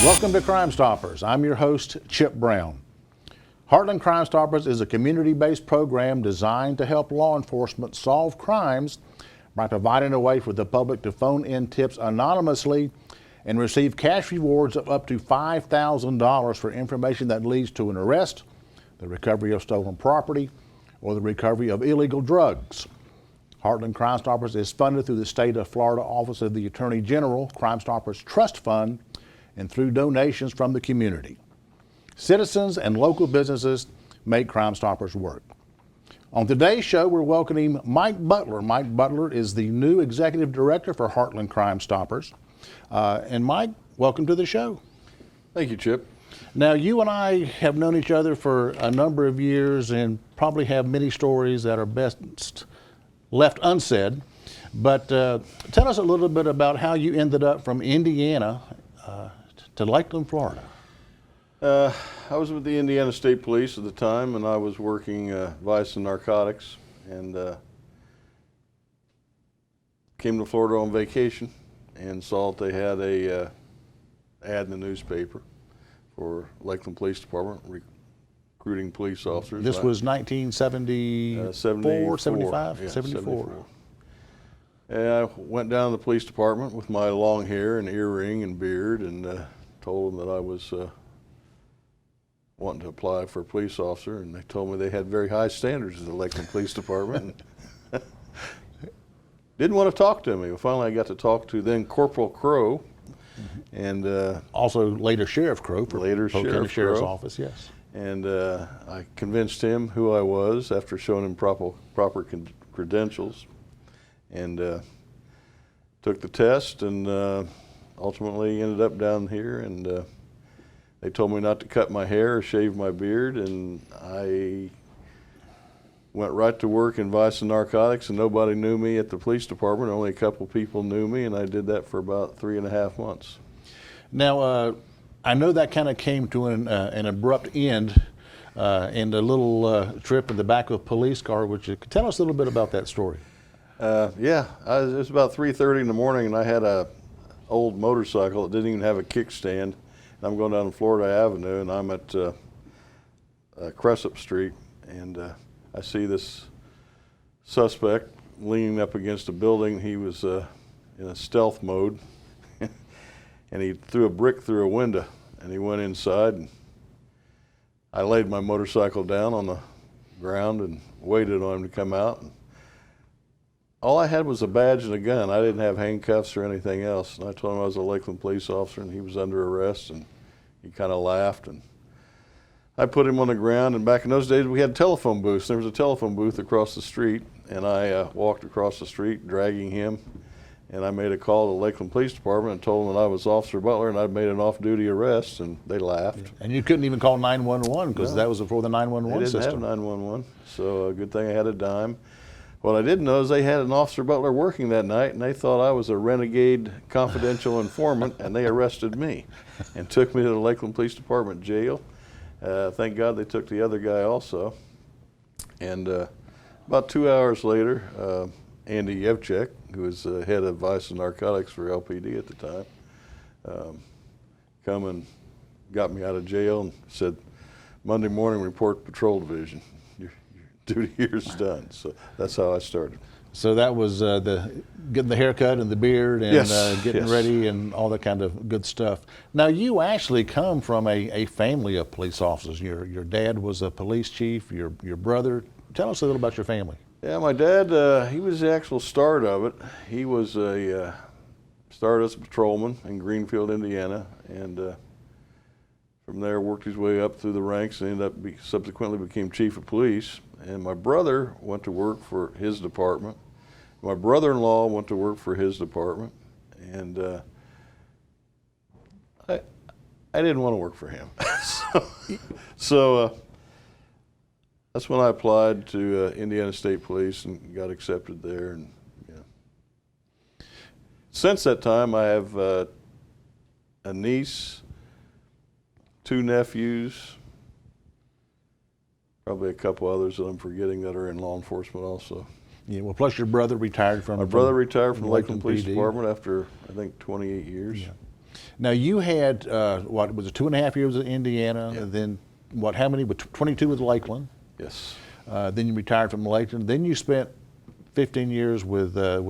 Welcome to Crimestoppers. I'm your host, Chip Brown. Heartland Crimestoppers is a community-based program designed to help law enforcement solve crimes by providing a way for the public to phone in tips anonymously and receive cash rewards of up to $5,000 for information that leads to an arrest, the recovery of stolen property, or the recovery of illegal drugs. Heartland Crimestoppers is funded through the state of Florida Office of the Attorney General Crimestoppers Trust Fund and through donations from the community. Citizens and local businesses make Crimestoppers work. On today's show, we're welcoming Mike Butler. Mike Butler is the new executive director for Heartland Crimestoppers. And Mike, welcome to the show. Thank you, Chip. Now, you and I have known each other for a number of years and probably have many stories that are best left unsaid. But tell us a little bit about how you ended up from Indiana to Lakeland, Florida. I was with the Indiana State Police at the time, and I was working vice and narcotics, and came to Florida on vacation and saw that they had a ad in the newspaper for Lakeland Police Department recruiting police officers. This was 1974, 75? Yeah, 74. And I went down to the police department with my long hair and earring and beard and told them that I was wanting to apply for a police officer, and they told me they had very high standards at the Lakeland Police Department. And didn't want to talk to me. Well, finally, I got to talk to then Corporal Crow, and also later Sheriff Crow for later Polk County Sheriff's Crow. Office, yes. And I convinced him who I was after showing him proper credentials, and took the test, and ultimately ended up down here, and they told me not to cut my hair or shave my beard, and I went right to work in vice and narcotics, and nobody knew me at the police department. Only a couple people knew me, and I did that for about 3.5 months. Now, I know that kind of came to an abrupt end in the little trip in the back of a police car. Would you tell us a little bit about that story? Yeah, it was about 3:30 in the morning, and I had a old motorcycle that didn't even have a kickstand. I'm going down Florida Avenue, and I'm at Cressup Street, and I see this suspect leaning up against a building. He was in a stealth mode, and he threw a brick through a window, and he went inside, and I laid my motorcycle down on the ground and waited on him to come out. And all I had was a badge and a gun. I didn't have handcuffs or anything else. And I told him I was a Lakeland police officer and he was under arrest, and he kind of laughed. And I put him on the ground, and back in those days we had telephone booths. There was a telephone booth across the street, and I walked across the street dragging him, and I made a call to the Lakeland Police Department and told them that I was Officer Butler and I'd made an off-duty arrest, and they laughed. And you couldn't even call 911 because that was before the 911 system. They didn't have 911, so a good thing I had a dime. What I didn't know is they had an Officer Butler working that night, and they thought I was a renegade confidential informant, and they arrested me and took me to the Lakeland Police Department jail. Thank God they took the other guy also. And about 2 hours later, Andy Yevchek, who was head of vice and narcotics for LPD at the time, come and got me out of jail and said, Monday morning, report to Patrol Division. Duty here's done. So that's how I started. So that was getting the haircut and the beard and getting ready and all that kind of good stuff. Now, you actually come from a family of police officers. Your dad was a police chief, your brother. Tell us a little about your family. Yeah, my dad, he was the actual start of it. He was started as a patrolman in Greenfield, Indiana, and from there worked his way up through the ranks and subsequently became chief of police. And my brother went to work for his department. My brother-in-law went to work for his department, and I didn't want to work for him. so that's when I applied to Indiana State Police and got accepted there. And since that time, I have a niece, 2 nephews, probably a couple others that I'm forgetting that are in law enforcement also. Yeah, well, plus your brother retired from... My brother retired from Lakeland Police Department after, I think, 28 years. Yeah. Now you had what was it, 2.5 years in Indiana, Yeah. and then what? How many? 22 with Lakeland. Yes. Then you retired from Lakeland. Then you spent 15 years with the.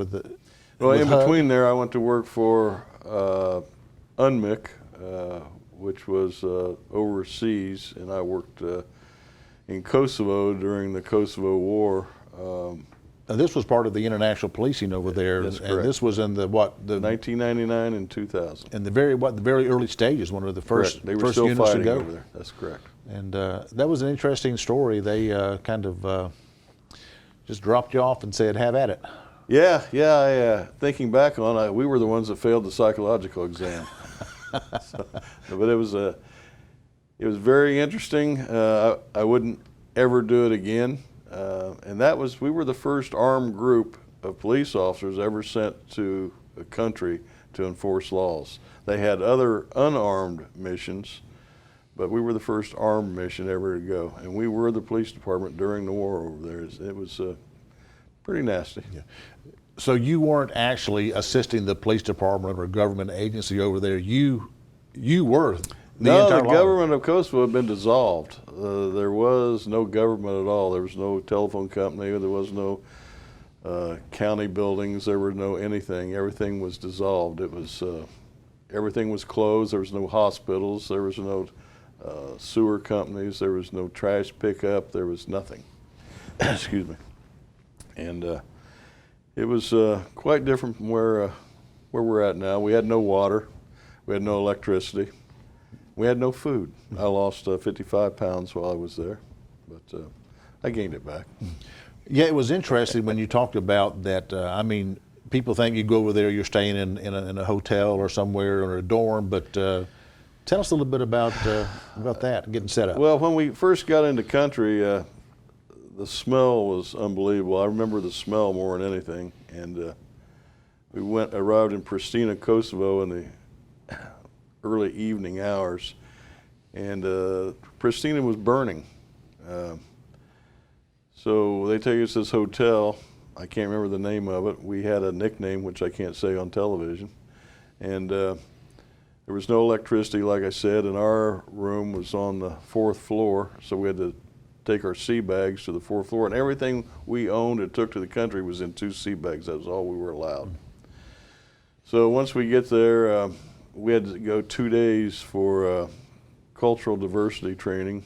Well, with in HUD. between there, I went to work for UNMIC, which was overseas, and I worked in Kosovo during the Kosovo War. Now, this was part of the international policing over there, That's and correct. this was in the 1999 and 2000. in the very early stages, one of the first Correct. They were first still units to fighting go. over there. That's correct. And that was an interesting story. They kind of just dropped you off and said, "Have at it." Yeah. Thinking back on it, we were the ones that failed the psychological exam. But it was very interesting. I wouldn't ever do it again. And we were the first armed group of police officers ever sent to a country to enforce laws. They had other unarmed missions, but we were the first armed mission ever to go. And we were the police department during the war over there. It was pretty nasty. Yeah. So you weren't actually assisting the police department or government agency over there. You were No, entire the law. government of Kosovo had been dissolved. There was no government at all. There was no telephone company. There was no county buildings. There were no anything. Everything was dissolved. Everything was closed. There was no hospitals. There was no sewer companies. There was no trash pickup. There was nothing. Excuse me. And it was quite different from where we're at now. We had no water. We had no electricity. We had no food. I lost 55 pounds while I was there, but I gained it back. Yeah, it was interesting when you talked about that. I mean, people think you go over there, you're staying in a hotel or somewhere or a dorm, but tell us a little bit about that, getting set up. Well, when we first got into country, the smell was unbelievable. I remember the smell more than anything. And we arrived in Pristina, Kosovo in the early evening hours, and Pristina was burning. So they take us to this hotel. I can't remember the name of it. We had a nickname, which I can't say on television. And there was no electricity, like I said, and our room was on the 4th floor, so we had to take our sea bags to the 4th floor, and everything we owned and took to the country was in 2 sea bags. That was all we were allowed. So once we get there, we had to go 2 days for cultural diversity training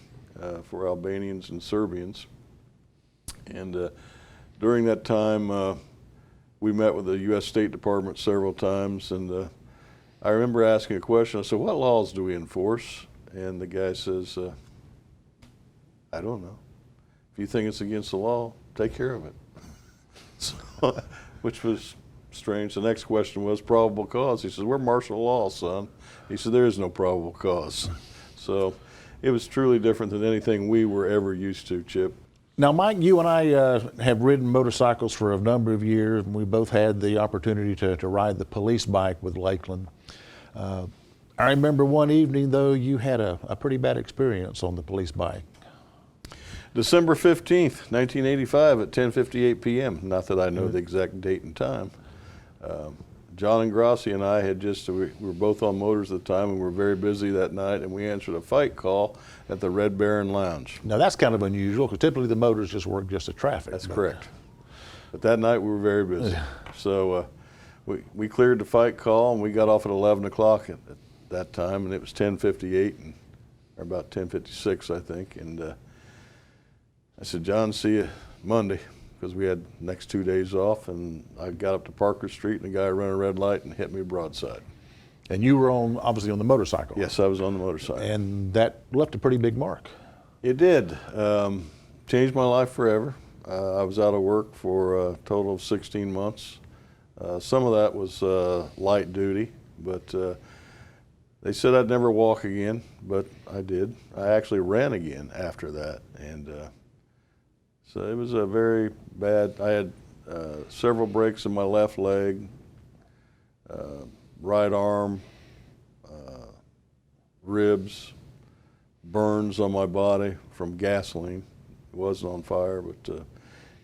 for Albanians and Serbians. And during that time, we met with the U.S. State Department several times, and I remember asking a question. I said, "What laws do we enforce?" And the guy says, "I don't know. If you think it's against the law, take care of it." So, which was strange. The next question was probable cause. He says, "We're martial law, son." He said, "There is no probable cause." So it was truly different than anything we were ever used to, Chip. Now, Mike, you and I have ridden motorcycles for a number of years, and we both had the opportunity to ride the police bike with Lakeland. I remember one evening, though, you had a pretty bad experience on the police bike. December 15th, 1985 at 10:58 p.m. Not that I know the exact date and time. John Ingrassi and I we were both on motors at the time, and we were very busy that night, and we answered a fight call at the Red Baron Lounge. Now, that's kind of unusual, because typically the motors just work just at traffic. That's correct. But that night we were very busy. So we cleared the fight call, and we got off at 11 o'clock at that time, and it was 10:58, or about 10:56, I think. And I said, "John, see you Monday," because we had the next 2 days off, and I got up to Parker Street, and the guy ran a red light and hit me broadside. And you were obviously on the motorcycle. Yes, I was on the motorcycle. And that left a pretty big mark. It did. Changed my life forever. I was out of work for a total of 16 months. Some of that was light duty, but they said I'd never walk again, but I did. I actually ran again after that, and so it was a very bad. I had several breaks in my left leg, right arm, ribs, burns on my body from gasoline. It wasn't on fire, but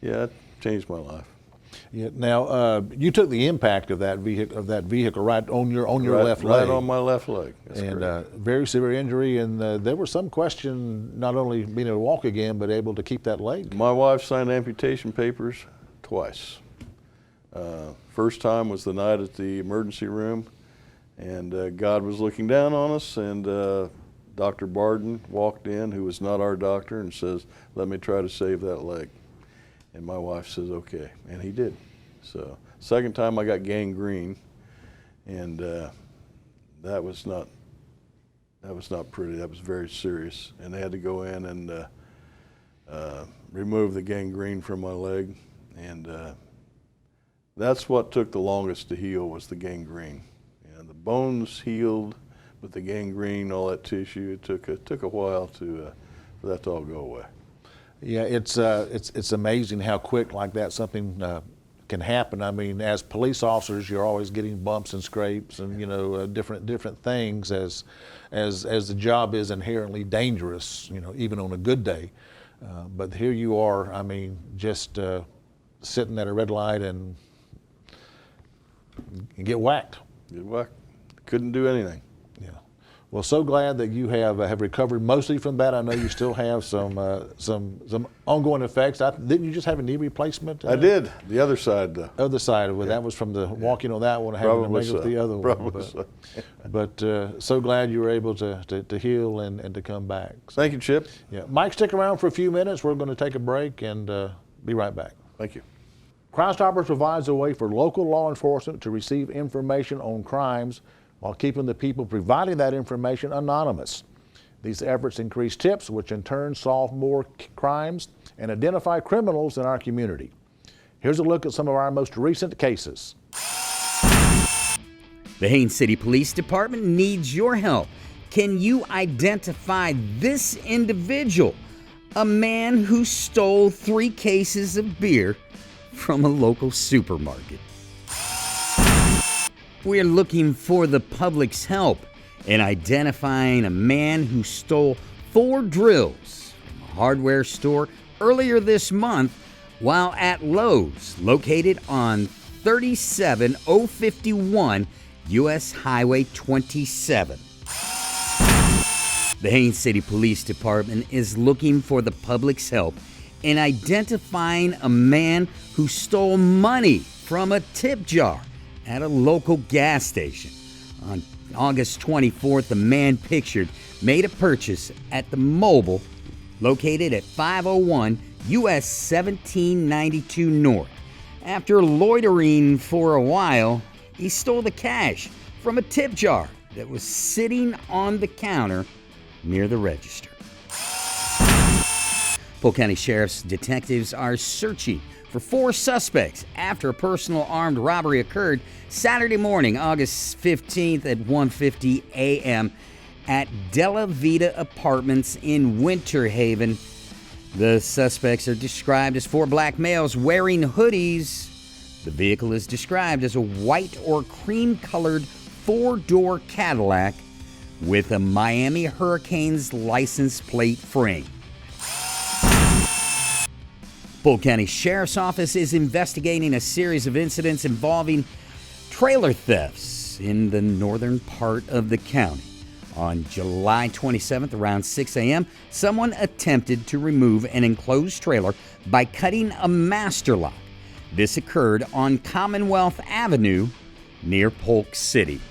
yeah, it changed my life. Yeah. Now, you took the impact of that vehicle right on your left Right leg. on my left leg. That's And correct. very severe injury, and there was some question not only being able to walk again, but able to keep that leg. My wife signed amputation papers twice. First time was the night at the emergency room, and God was looking down on us, and Dr. Barden walked in, who was not our doctor, and says, "Let me try to save that leg." And my wife says, "Okay," and he did. So second time I got gangrene, and that was not pretty. That was very serious, and they had to go in and remove the gangrene from my leg, and that's what took the longest to heal, was the gangrene. And the bones healed, but the gangrene, all that tissue, it took a while for that to all go away. Yeah, it's amazing how quick like that something can happen. I mean, as police officers, you're always getting bumps and scrapes and different things as the job is inherently dangerous. Even on a good day. But here you are. I mean, just sitting at a red light and get whacked. Get whacked. Couldn't do anything. Yeah. Well, so glad that you have recovered mostly from that. I know you still have some ongoing effects. Didn't you just have a knee replacement? I did. The other side, though. Other side of it. That was from the walking on that one, having to make it the other one. Probably so. But so glad you were able to heal and to come back. So, Thank you, Chip. yeah, Mike, stick around for a few minutes. We're going to take a break and be right back. Thank you. Crimestoppers provides a way for local law enforcement to receive information on crimes while keeping the people providing that information anonymous. These efforts increase tips, which in turn solve more crimes and identify criminals in our community. Here's a look at some of our most recent cases. The Haines City Police Department needs your help. Can you identify this individual? A man who stole 3 cases of beer from a local supermarket. We're looking for the public's help in identifying a man who stole 4 drills from a hardware store earlier this month while at Lowe's, located on 37051 U.S. Highway 27. The Haines City Police Department is looking for the public's help in identifying a man who stole money from a tip jar at a local gas station. On August 24th, the man pictured made a purchase at the Mobile, located at 501 U.S. 1792 North. After loitering for a while, he stole the cash from a tip jar that was sitting on the counter near the register. Polk County Sheriff's detectives are searching for 4 suspects after a personal armed robbery occurred Saturday morning, August 15th at 1:50 a.m. at Della Vita Apartments in Winter Haven. The suspects are described as 4 black males wearing hoodies. The vehicle is described as a white or cream-colored 4-door Cadillac with a Miami Hurricanes license plate frame. Polk County Sheriff's Office is investigating a series of incidents involving trailer thefts in the northern part of the county. On July 27th, around 6 a.m., someone attempted to remove an enclosed trailer by cutting a master lock. This occurred on Commonwealth Avenue near Polk City.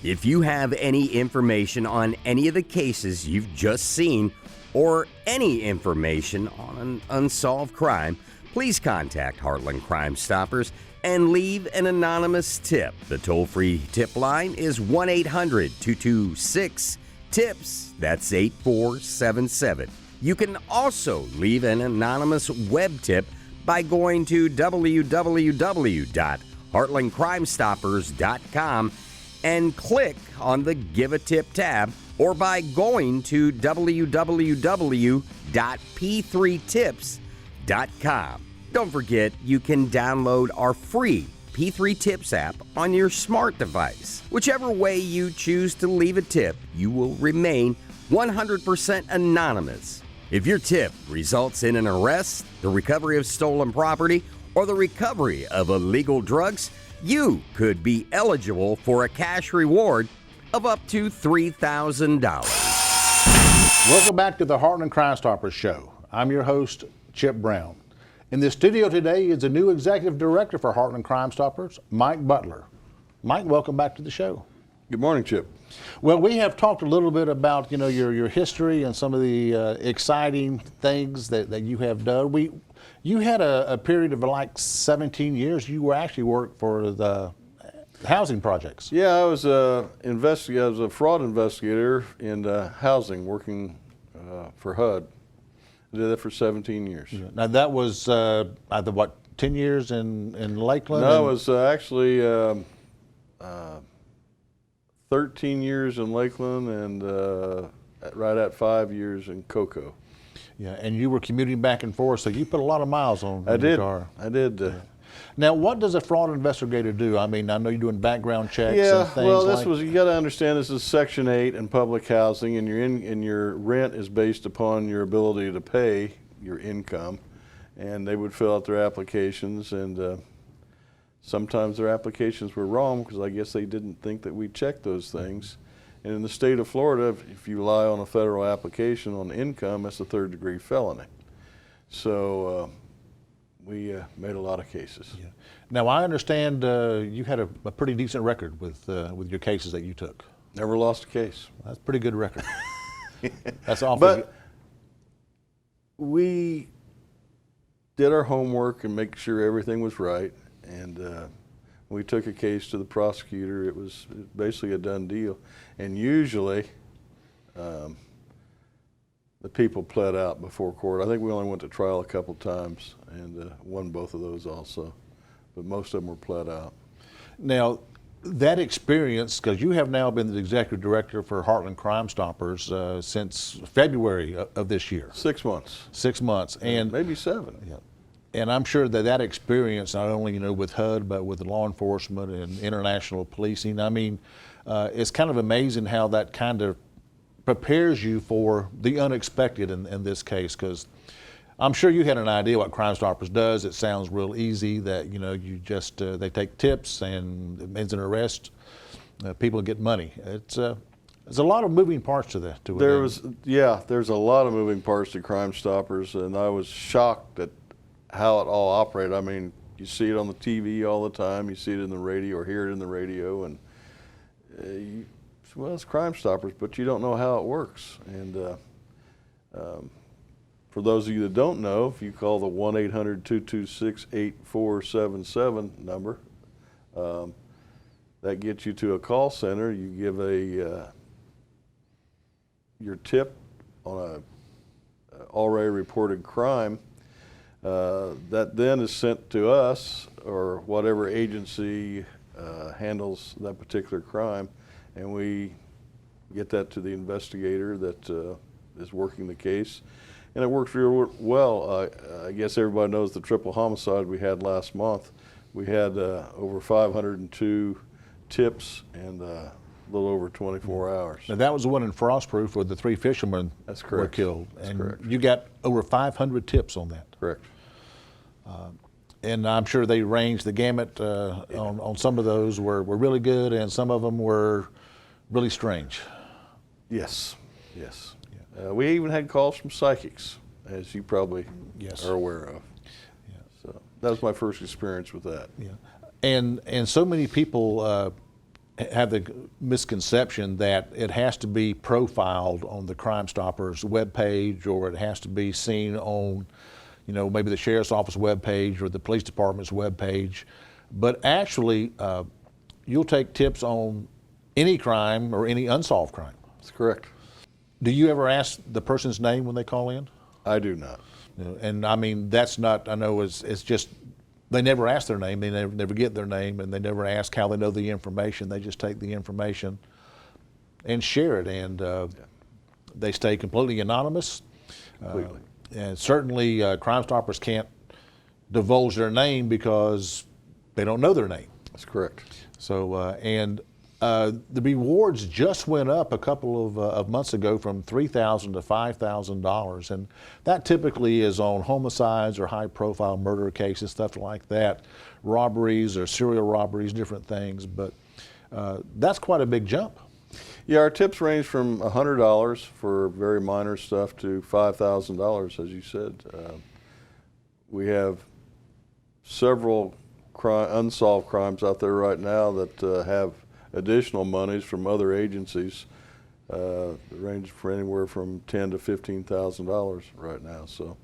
If you have any information on any of the cases you've just seen, or any information on an unsolved crime, please contact Heartland Crimestoppers and leave an anonymous tip. The toll-free tip line is 1-800-226-TIPS. That's 8477. You can also leave an anonymous web tip by going to www.heartlandcrimestoppers.com and click on the Give a Tip tab, or by going to www.p3tips.com. Don't forget, you can download our free P3 Tips app on your smart device. Whichever way you choose to leave a tip, you will remain 100% anonymous If your tip results in an arrest, the recovery of stolen property, or the recovery of illegal drugs, you could be eligible for a cash reward of up to $3,000. Welcome back to the Heartland Crimestoppers show. I'm your host, Chip Brown. In the studio today is the new executive director for Heartland Crimestoppers, Mike Butler. Mike, welcome back to the show. Good morning, Chip. Well, we have talked a little bit about your history and some of the exciting things that you have done. You had a period of like 17 years. You were actually worked for the housing projects. Yeah, I was I was a fraud investigator in housing, working for HUD. I did that for 17 years. Now that was either what, 10 years in Lakeland? No, it was actually 13 years in Lakeland and right at 5 years in Cocoa. Yeah, and you were commuting back and forth, so you put a lot of miles on your car. I did. Now, what does a fraud investigator do? I mean, I know you're doing background checks Yeah, and things well, like. you got to understand this is Section 8 and public housing, and your rent is based upon your ability to pay your income, and they would fill out their applications, and sometimes their applications were wrong because I guess they didn't think that we checked those things. And in the state of Florida, if you rely on a federal application on income, that's a third-degree felony. So we made a lot of cases. Yeah. Now, I understand you had a pretty decent record with your cases that you took. Never lost a case. That's a pretty good record. That's awful. But we did our homework and make sure everything was right. And we took a case to the prosecutor. It was basically a done deal. And usually, the people pled out before court. I think we only went to trial a couple times and won both of those also. But most of them were pled out. Now, that experience, because you have now been the executive director for Heartland Crimestoppers since February of this year. 6 months. 6 months. And maybe 7. Yeah. And I'm sure that experience, not only with HUD, but with law enforcement and international policing, I mean, it's kind of amazing how that kind of prepares you for the unexpected in this case, because I'm sure you had an idea what Crimestoppers does. It sounds real easy that, you just, they take tips and it means an arrest, people get money. There's a lot of moving parts to that. There's a lot of moving parts to Crimestoppers, and I was shocked at how it all operated. I mean, you see it on the TV all the time, you see it in the radio or hear it in the radio, and it's Crimestoppers, but you don't know how it works. And for those of you that don't know, if you call the 1-800-226-8477 number, that gets you to a call center. You give your tip on a already reported crime. That then is sent to us or whatever agency handles that particular crime, and we get that to the investigator that is working the case. And it works real well. I guess everybody knows the triple homicide we had last month. We had over 502 tips and a little over 24 hours. Now, that was the one in Frostproof where the 3 fishermen were killed. That's and correct. You got over 500 tips on that. Correct. And I'm sure they ranged the gamut on some of those were really good, and some of them were really strange. Yes, yes. We even had calls from psychics, as you probably are aware of. Yeah. So that was my first experience with that. Yeah. And so many people have the misconception that it has to be profiled on the Crimestoppers webpage, or it has to be seen on maybe the sheriff's office webpage or the police department's webpage. But actually, you'll take tips on any crime or any unsolved crime. That's correct. Do you ever ask the person's name when they call in? I do not. And I mean, that's not, I know it's just, they never ask their name, they never get their name, and they never ask how they know the information. They just take the information and share it, and they stay completely anonymous. Completely. And certainly Crimestoppers can't divulge their name because they don't know their name. That's correct. So, and The rewards just went up a couple of months ago from $3,000 to $5,000, and that typically is on homicides or high-profile murder cases, stuff like that, robberies or serial robberies, different things. But that's quite a big jump. Yeah, our tips range from $100 for very minor stuff to $5,000, as you said. We have several unsolved crimes out there right now that have additional monies from other agencies, range from anywhere from $10,000 to $15,000 right now. So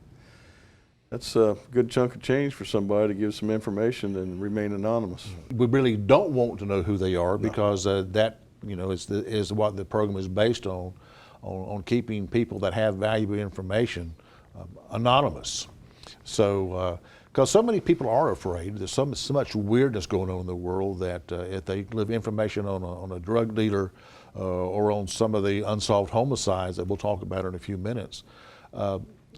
that's a good chunk of change for somebody to give some information and remain anonymous. We really don't want to know who they are because that is what the program is based on keeping people that have valuable information anonymous. So. Because so many people are afraid. There's so much weirdness going on in the world that if they leave information on a drug dealer or on some of the unsolved homicides that we'll talk about in a few minutes,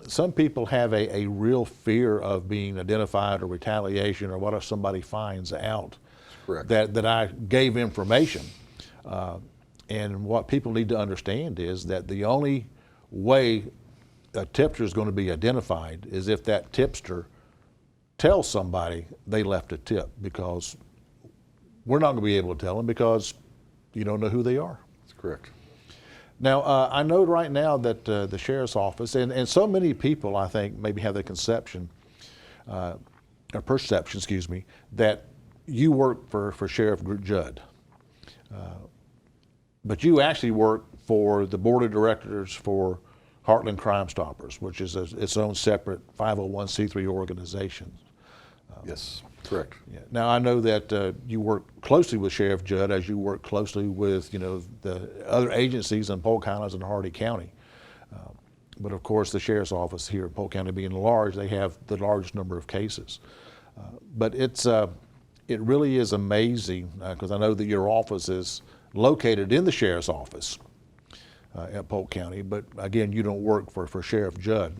some people have a real fear of being identified or retaliation or what if somebody finds out that I gave information. And what people need to understand is that the only way a tipster is going to be identified is if that tipster tell somebody they left a tip, because we're not going to be able to tell them because you don't know who they are. That's correct. Now, I know right now that the sheriff's office, and so many people, I think, maybe have the conception, or perception, excuse me, that you work for Sheriff Judd. But you actually work for the board of directors for Heartland Crimestoppers, which is its own separate 501c3 organization. Yes, correct. Yeah. Now I know that you work closely with Sheriff Judd as you work closely with the other agencies in Polk Highlands and Hardy County. But of course, the sheriff's office here in Polk County being large, they have the largest number of cases. But it really is amazing because I know that your office is located in the sheriff's office at Polk County. But again, you don't work for Sheriff Judd.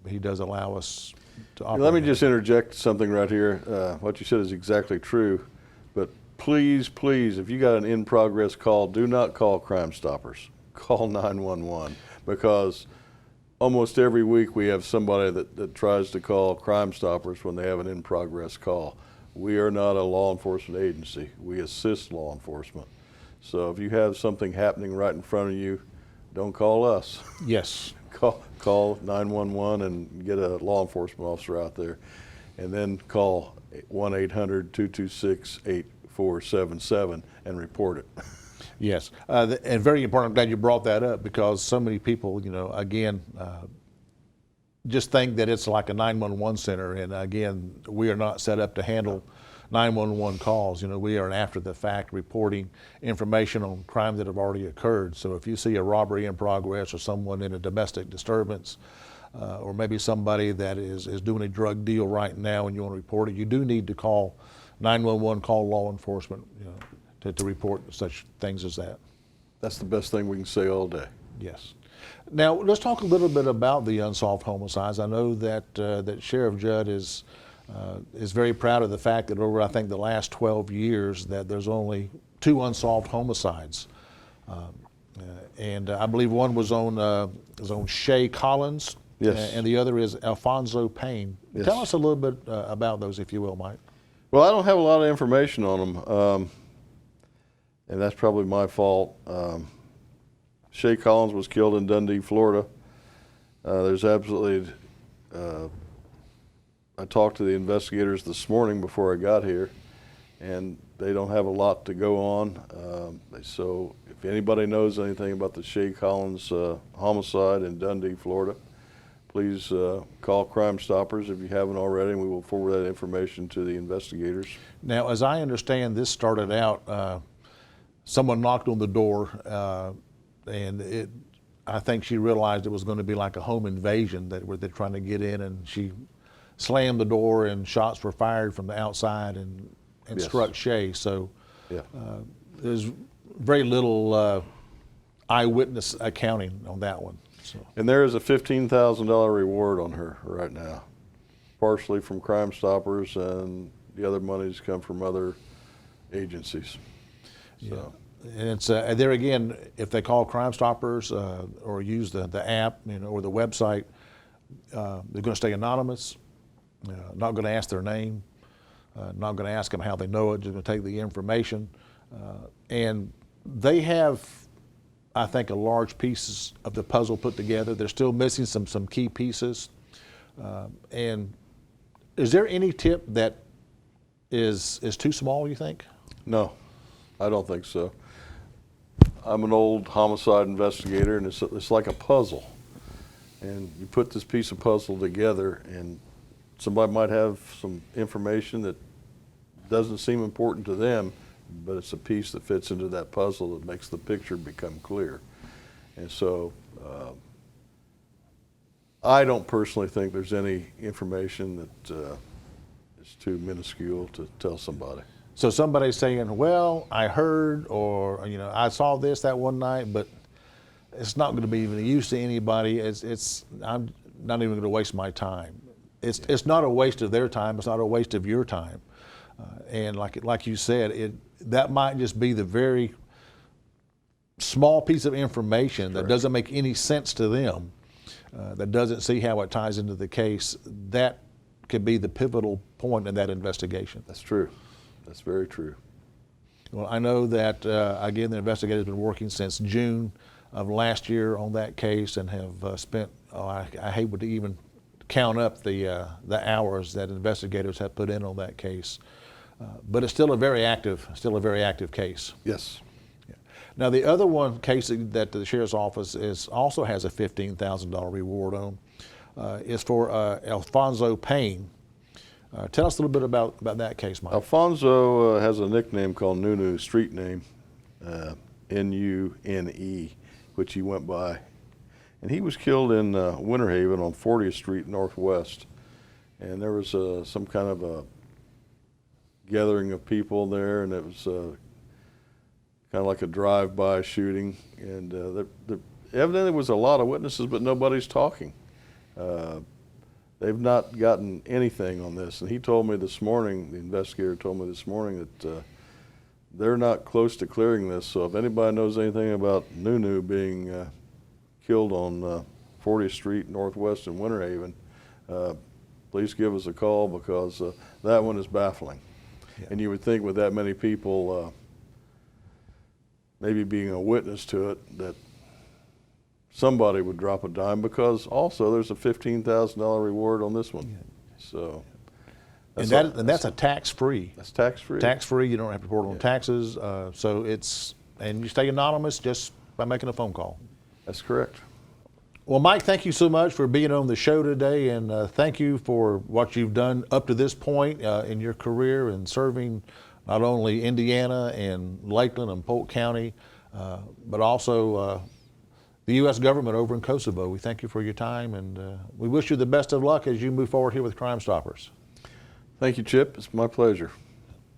He does allow us to operate. Let me just interject something right here. What you said is exactly true. But please, please, if you got an in-progress call, do not call Crimestoppers. Call 911, because almost every week we have somebody that tries to call Crimestoppers when they have an in-progress call. We are not a law enforcement agency. We assist law enforcement. So if you have something happening right in front of you, don't call us. Yes. Call 911 and get a law enforcement officer out there. And then call 1-800-226-8477 and report it. Yes, and very important. I'm glad you brought that up because so many people, again, just think that it's like a 911 center. And again, we are not set up to handle 911 calls. We are an after-the-fact reporting information on crimes that have already occurred. So if you see a robbery in progress or someone in a domestic disturbance, or maybe somebody that is doing a drug deal right now and you want to report it, you do need to call 911, call law enforcement, to report such things as that. That's the best thing we can say all day. Yes. Now let's talk a little bit about the unsolved homicides. I know that that Sheriff Judd is very proud of the fact that over, I think, the last 12 years that there's only 2 unsolved homicides, and I believe one was on Shay Collins, yes, and the other is Alfonzo Payne. Yes. Tell us a little bit about those, if you will, Mike. Well, I don't have a lot of information on them, and that's probably my fault. Shay Collins was killed in Dundee, Florida. There's absolutely, I talked to the investigators this morning before I got here, and they don't have a lot to go on. So if anybody knows anything about the Shay Collins homicide in Dundee, Florida, please call Crimestoppers if you haven't already, and we will forward that information to the investigators. Now, as I understand, this started out, someone knocked on the door, and I think she realized it was going to be like a home invasion where they're trying to get in, and she slammed the door and shots were fired from the outside and Yes. struck Shay. So Yeah. there's very little eyewitness accounting on that one. So. And there is a $15,000 reward on her right now, partially from Crimestoppers, and the other monies come from other agencies. Yeah. And it's there again. If they call Crimestoppers or use the app, or the website, they're going to stay anonymous. Not going to ask their name. Not going to ask them how they know it. Just going to take the information, and they have, I think, a large piece of the puzzle put together. They're still missing some key pieces. And is there any tip that is too small, you think? No, I don't think so. I'm an old homicide investigator, and it's like a puzzle. And you put this piece of puzzle together, and somebody might have some information that doesn't seem important to them, but it's a piece that fits into that puzzle that makes the picture become clear. And so I don't personally think there's any information that is too minuscule to tell somebody. So somebody's saying, well, I heard, or I saw this that one night, but it's not going to be even use to anybody. I'm not even going to waste my time. It's not a waste of their time. It's not a waste of your time. And like you said, that might just be the very small piece of information that doesn't make any sense to them, that doesn't see how it ties into the case. That could be the pivotal point in that investigation. That's true. That's very true. Well, I know that, again, the investigator's been working since June of last year on that case and have spent, I hate to even count up the hours that investigators have put in on that case. But it's still a very active case. Yes. Yeah. Now, the other one case that the sheriff's office also has a $15,000 reward on is for Alfonzo Payne. Tell us a little bit about that case, Mike. Alfonzo has a nickname called Nunu, street name, N-U-N-E, which he went by. And he was killed in Winter Haven on 40th Street Northwest. And there was some kind of a gathering of people there, and it was kind of like a drive-by shooting. And evidently there was a lot of witnesses, but nobody's talking. They've not gotten anything on this. And he told me this morning, the investigator told me this morning that they're not close to clearing this. So if anybody knows anything about Nunu being killed on 40th Street Northwest in Winter Haven, please give us a call, because that one is baffling. Yeah. And you would think with that many people maybe being a witness to it, that somebody would drop a dime, because also there's a $15,000 reward on this one. Yeah. So, that's a tax-free. That's tax-free. Tax-free. You don't have to report on taxes. So and you stay anonymous just by making a phone call. That's correct. Well, Mike, thank you so much for being on the show today, and thank you for what you've done up to this point in your career and serving not only Indiana and Lakeland and Polk County, but also the U.S. government over in Kosovo. We thank you for your time, and we wish you the best of luck as you move forward here with Crimestoppers. Thank you, Chip. It's my pleasure.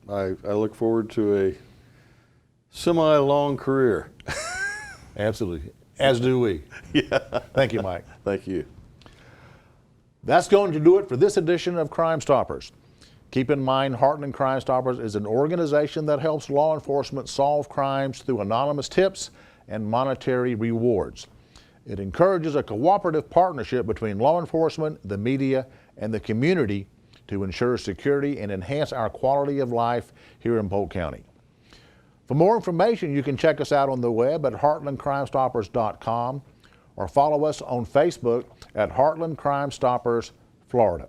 I look forward to a semi-long career. Absolutely. As do we. Yeah. Thank you, Mike. Thank you. That's going to do it for this edition of Crimestoppers. Keep in mind, Heartland Crimestoppers is an organization that helps law enforcement solve crimes through anonymous tips and monetary rewards. It encourages a cooperative partnership between law enforcement, the media, and the community to ensure security and enhance our quality of life here in Polk County. For more information, you can check us out on the web at heartlandcrimestoppers.com or follow us on Facebook at Heartland Crimestoppers, Florida.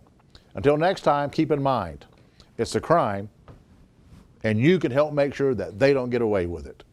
Until next time, keep in mind, it's a crime, and you can help make sure that they don't get away with it.